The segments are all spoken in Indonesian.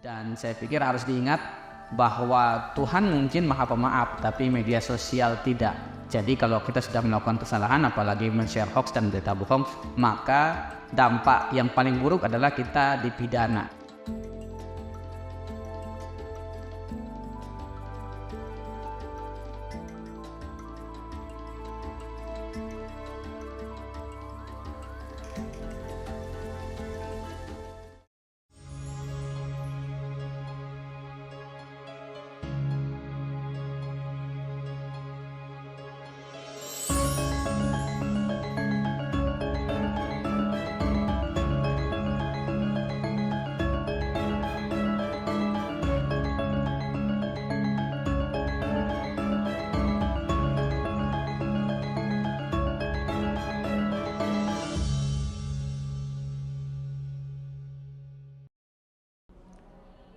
Dan saya pikir harus diingat bahwa Tuhan mungkin maha pemaaf, tapi media sosial tidak. Jadi kalau kita sudah melakukan kesalahan, apalagi men-share hoax dan berita bohong, maka dampak yang paling buruk adalah kita dipidana.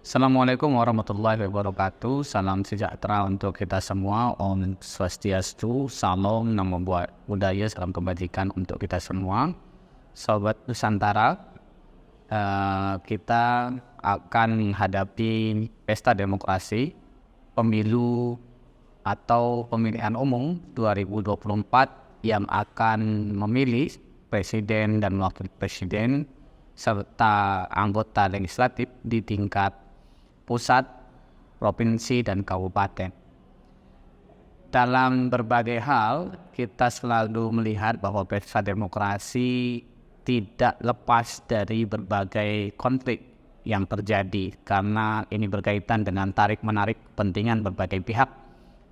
Assalamualaikum warahmatullahi wabarakatuh. Salam sejahtera untuk kita semua. Om Swastiastu, Salam, Namo Buddhaya, salam kebajikan untuk kita semua. Sobat Nusantara, kita akan menghadapi pesta demokrasi, pemilu atau pemilihan umum 2024 yang akan memilih presiden dan wakil presiden serta anggota legislatif di tingkat pusat, provinsi, dan kabupaten. Dalam berbagai hal, kita selalu melihat bahwa pesta demokrasi tidak lepas dari berbagai konflik yang terjadi, karena ini berkaitan dengan tarik-menarik kepentingan berbagai pihak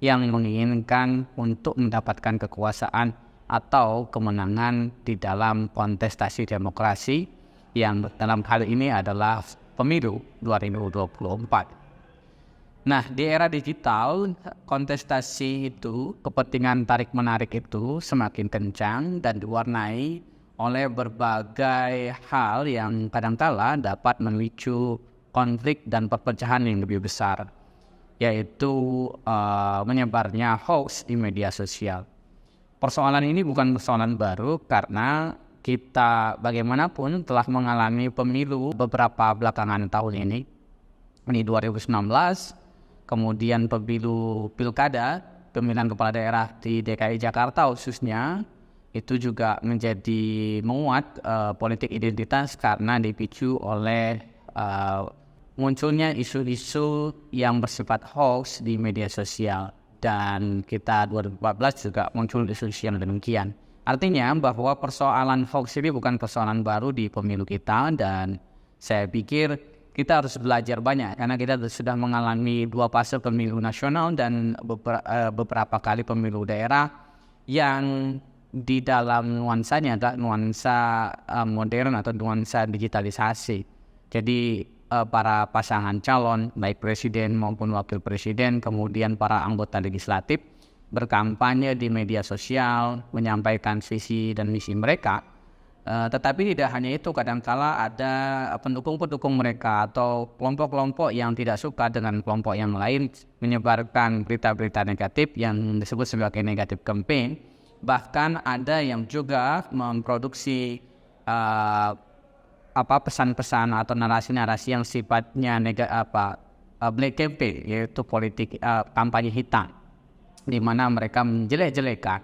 yang menginginkan untuk mendapatkan kekuasaan atau kemenangan di dalam kontestasi demokrasi yang dalam hal ini adalah pemilu 2024. Nah, di era digital, kontestasi itu, kepentingan tarik-menarik itu semakin kencang dan diwarnai oleh berbagai hal yang kadangkala dapat memicu konflik dan perpecahan yang lebih besar, yaitu menyebarnya hoax di media sosial. Persoalan ini bukan persoalan baru karena kita bagaimanapun telah mengalami pemilu beberapa belakangan tahun ini 2019, kemudian pemilu pilkada, pemilihan kepala daerah di DKI Jakarta khususnya, itu juga menjadi menguat politik identitas karena dipicu oleh munculnya isu-isu yang bersifat hoax di media sosial, dan kita 2014 juga muncul isu-isu yang demikian. Artinya bahwa persoalan hoax ini bukan persoalan baru di pemilu kita, dan saya pikir kita harus belajar banyak karena kita sudah mengalami 2 fase pemilu nasional dan beberapa kali pemilu daerah yang di dalam nuansanya adalah nuansa modern atau nuansa digitalisasi. Jadi para pasangan calon baik presiden maupun wakil presiden, kemudian para anggota legislatif berkampanye di media sosial, menyampaikan visi dan misi mereka. Tetapi tidak hanya itu, kadangkala ada pendukung-pendukung mereka atau kelompok-kelompok yang tidak suka dengan kelompok yang lain menyebarkan berita-berita negatif yang disebut sebagai negatif campaign. Bahkan ada yang juga memproduksi pesan-pesan atau narasi-narasi yang sifatnya black campaign, yaitu politik kampanye hitam, di mana mereka menjelek-jelekan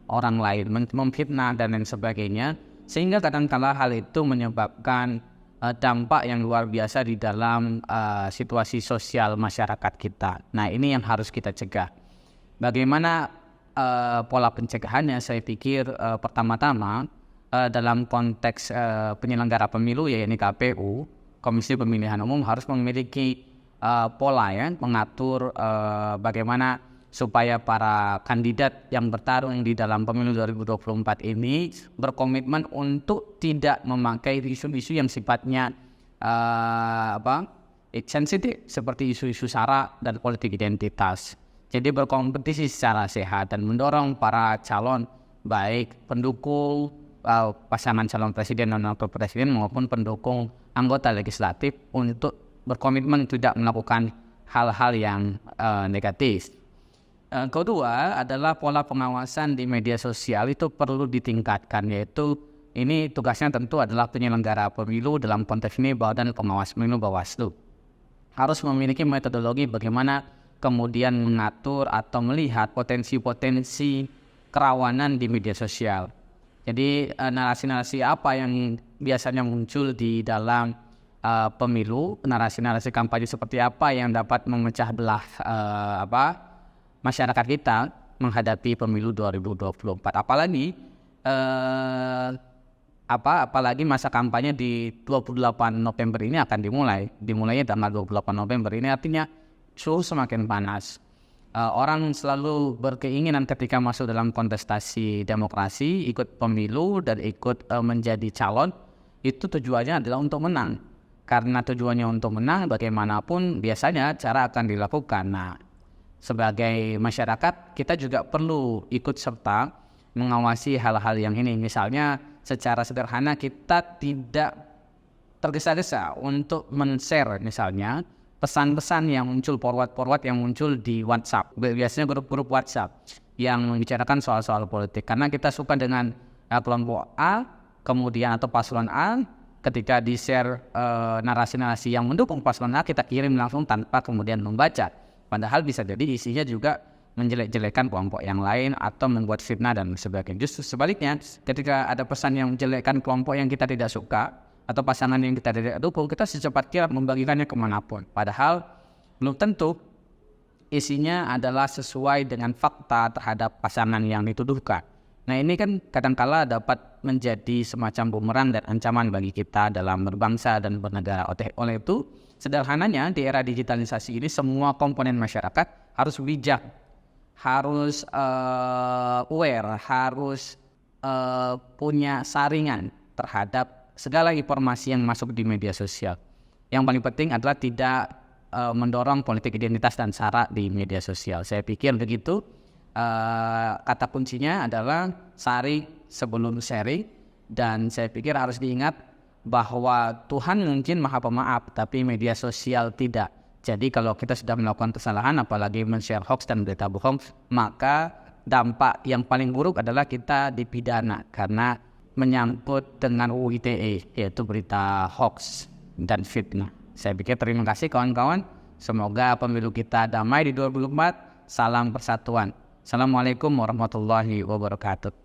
orang lain, memfitnah dan lain sebagainya, sehingga kadang-kala hal itu menyebabkan dampak yang luar biasa di dalam situasi sosial masyarakat kita. Nah, ini yang harus kita cegah. Bagaimana pola pencegahannya? Saya pikir pertama-tama dalam konteks penyelenggara pemilu, yaitu KPU, Komisi Pemilihan Umum, harus memiliki pola mengatur bagaimana supaya para kandidat yang bertarung di dalam pemilu 2024 ini berkomitmen untuk tidak memakai isu-isu yang sifatnya sensitif seperti isu-isu sara dan politik identitas. Jadi berkompetisi secara sehat dan mendorong para calon, baik pendukung pasangan calon presiden dan wakil presiden maupun pendukung anggota legislatif, untuk berkomitmen tidak melakukan hal-hal yang negatif. Kedua adalah pola pengawasan di media sosial itu perlu ditingkatkan, yaitu ini tugasnya tentu adalah penyelenggara pemilu, dalam konteks ini Badan Pengawas Pemilu Bawaslu. harus memiliki metodologi bagaimana kemudian mengatur atau melihat potensi-potensi kerawanan di media sosial. Jadi narasi-narasi apa yang biasanya muncul di dalam pemilu, narasi-narasi kampanye seperti apa yang dapat memecah belah masyarakat kita menghadapi pemilu 2024. Apalagi masa kampanye di 28 November ini akan dimulainya tanggal 28 November ini, artinya suhu semakin panas. Orang selalu berkeinginan ketika masuk dalam kontestasi demokrasi, ikut pemilu dan ikut menjadi calon, itu tujuannya adalah untuk menang. Karena tujuannya untuk menang, bagaimanapun biasanya cara akan dilakukan. Nah, sebagai masyarakat kita juga perlu ikut serta mengawasi hal-hal yang ini. Misalnya secara sederhana kita tidak tergesa-gesa untuk men-share misalnya pesan-pesan yang muncul, forward yang muncul di WhatsApp, biasanya grup-grup WhatsApp yang membicarakan soal-soal politik, karena kita suka dengan kelompok A kemudian atau paslon A. Ketika di-share narasi-narasi yang mendukung paslon A, kita kirim langsung tanpa kemudian membaca, padahal bisa jadi isinya juga menjelek-jelekan kelompok yang lain atau membuat fitnah dan sebagainya. Justru sebaliknya, ketika ada pesan yang menjelekkan kelompok yang kita tidak suka atau pasangan yang kita tidak dukung, kita secepat kilat membagikannya kemanapun, padahal belum tentu isinya adalah sesuai dengan fakta terhadap pasangan yang dituduhkan. Nah, ini kan kadangkala dapat menjadi semacam bumerang dan ancaman bagi kita dalam berbangsa dan bernegara. Oleh itu, sederhananya di era digitalisasi ini semua komponen masyarakat harus bijak, harus aware, harus punya saringan terhadap segala informasi yang masuk di media sosial. Yang paling penting adalah tidak mendorong politik identitas dan sara di media sosial. Saya pikir begitu. Kata kuncinya adalah saring sebelum sharing, dan saya pikir harus diingat bahwa Tuhan mungkin Maha Pemaaf, tapi media sosial tidak. Jadi kalau kita sudah melakukan kesalahan, apalagi men-share hoax dan berita bohong, maka dampak yang paling buruk adalah kita dipidana karena menyangkut dengan UU ITE, yaitu berita hoax dan fitnah. Saya pikir terima kasih kawan-kawan. Semoga pemilu kita damai di 2024. Salam persatuan. Assalamualaikum warahmatullahi wabarakatuh.